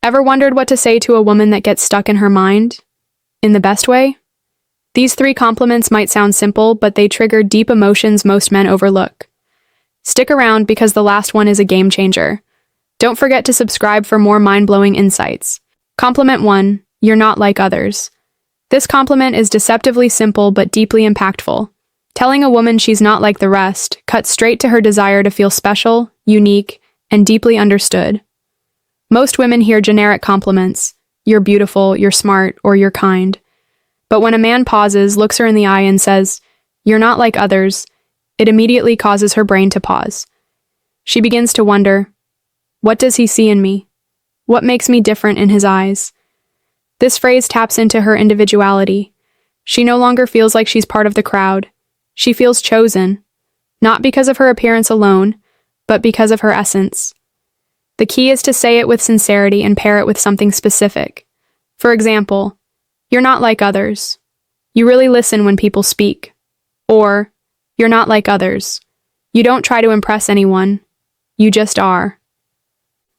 Ever wondered what to say to a woman that gets stuck in her mind? In the best way? These 3 compliments might sound simple, but they trigger deep emotions most men overlook. Stick around because the last one is a game changer. Don't forget to subscribe for more mind-blowing insights. Compliment 1, you're not like others. This compliment is deceptively simple but deeply impactful. Telling a woman she's not like the rest cuts straight to her desire to feel special, unique, and deeply understood. Most women hear generic compliments, you're beautiful, you're smart, or you're kind. But when a man pauses, looks her in the eye, and says, you're not like others, it immediately causes her brain to pause. She begins to wonder, what does he see in me? What makes me different in his eyes? This phrase taps into her individuality. She no longer feels like she's part of the crowd. She feels chosen, not because of her appearance alone, but because of her essence. The key is to say it with sincerity and pair it with something specific. For example, you're not like others. You really listen when people speak. Or, you're not like others. You don't try to impress anyone. You just are.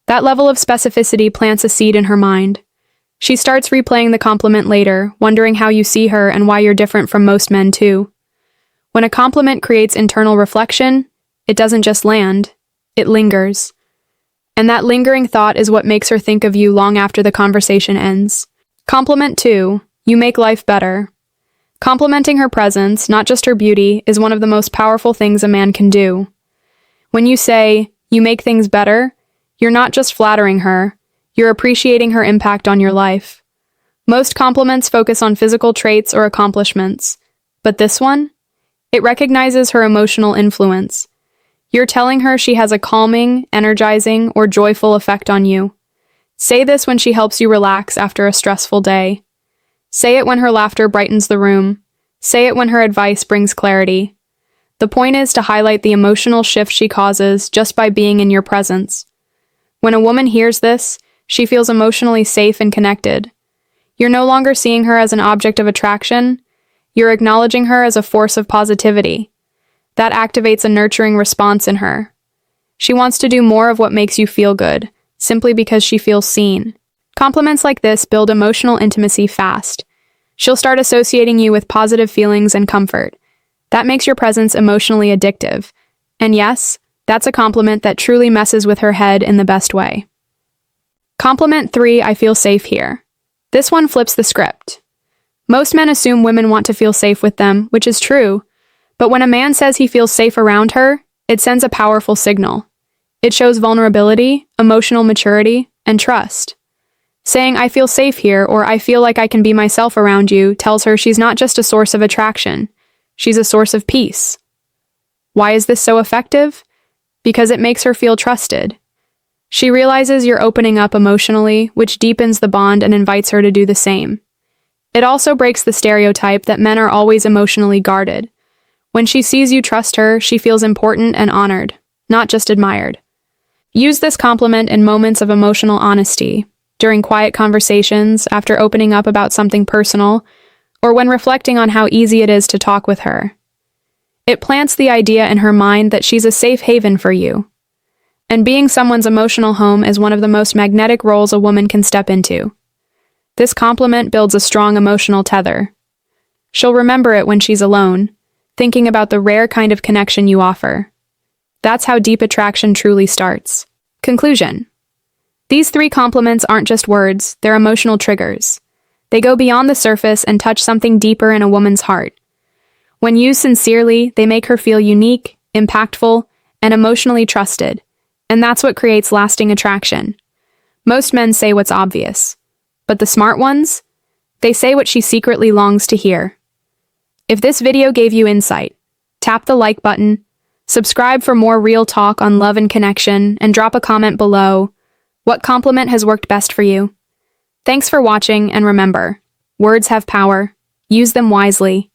That level of specificity plants a seed in her mind. She starts replaying the compliment later, wondering how you see her and why you're different from most men too. When a compliment creates internal reflection, it doesn't just land, it lingers. And that lingering thought is what makes her think of you long after the conversation ends. Compliment 2, you make life better. Complimenting her presence, not just her beauty, is one of the most powerful things a man can do. When you say, you make things better, you're not just flattering her, you're appreciating her impact on your life. Most compliments focus on physical traits or accomplishments, but this one? It recognizes her emotional influence. You're telling her she has a calming, energizing, or joyful effect on you. Say this when she helps you relax after a stressful day. Say it when her laughter brightens the room. Say it when her advice brings clarity. The point is to highlight the emotional shift she causes just by being in your presence. When a woman hears this, she feels emotionally safe and connected. You're no longer seeing her as an object of attraction. You're acknowledging her as a force of positivity. That activates a nurturing response in her. She wants to do more of what makes you feel good, simply because she feels seen. Compliments like this build emotional intimacy fast. She'll start associating you with positive feelings and comfort. That makes your presence emotionally addictive. And yes, that's a compliment that truly messes with her head in the best way. Compliment 3, I feel safe here. This one flips the script. Most men assume women want to feel safe with them, which is true. But when a man says he feels safe around her, it sends a powerful signal. It shows vulnerability, emotional maturity, and trust. Saying, I feel safe here, or I feel like I can be myself around you, tells her she's not just a source of attraction. She's a source of peace. Why is this so effective? Because it makes her feel trusted. She realizes you're opening up emotionally, which deepens the bond and invites her to do the same. It also breaks the stereotype that men are always emotionally guarded. When she sees you trust her, she feels important and honored, not just admired. Use this compliment in moments of emotional honesty, during quiet conversations, after opening up about something personal, or when reflecting on how easy it is to talk with her. It plants the idea in her mind that she's a safe haven for you. And being someone's emotional home is one of the most magnetic roles a woman can step into. This compliment builds a strong emotional tether. She'll remember it when she's alone, thinking about the rare kind of connection you offer. That's how deep attraction truly starts. Conclusion. These 3 compliments aren't just words, they're emotional triggers. They go beyond the surface and touch something deeper in a woman's heart. When used sincerely, they make her feel unique, impactful, and emotionally trusted. And that's what creates lasting attraction. Most men say what's obvious. But the smart ones? They say what she secretly longs to hear. If this video gave you insight, tap the like button, subscribe for more real talk on love and connection, and drop a comment below. What compliment has worked best for you? Thanks for watching, and remember, words have power. Use them wisely.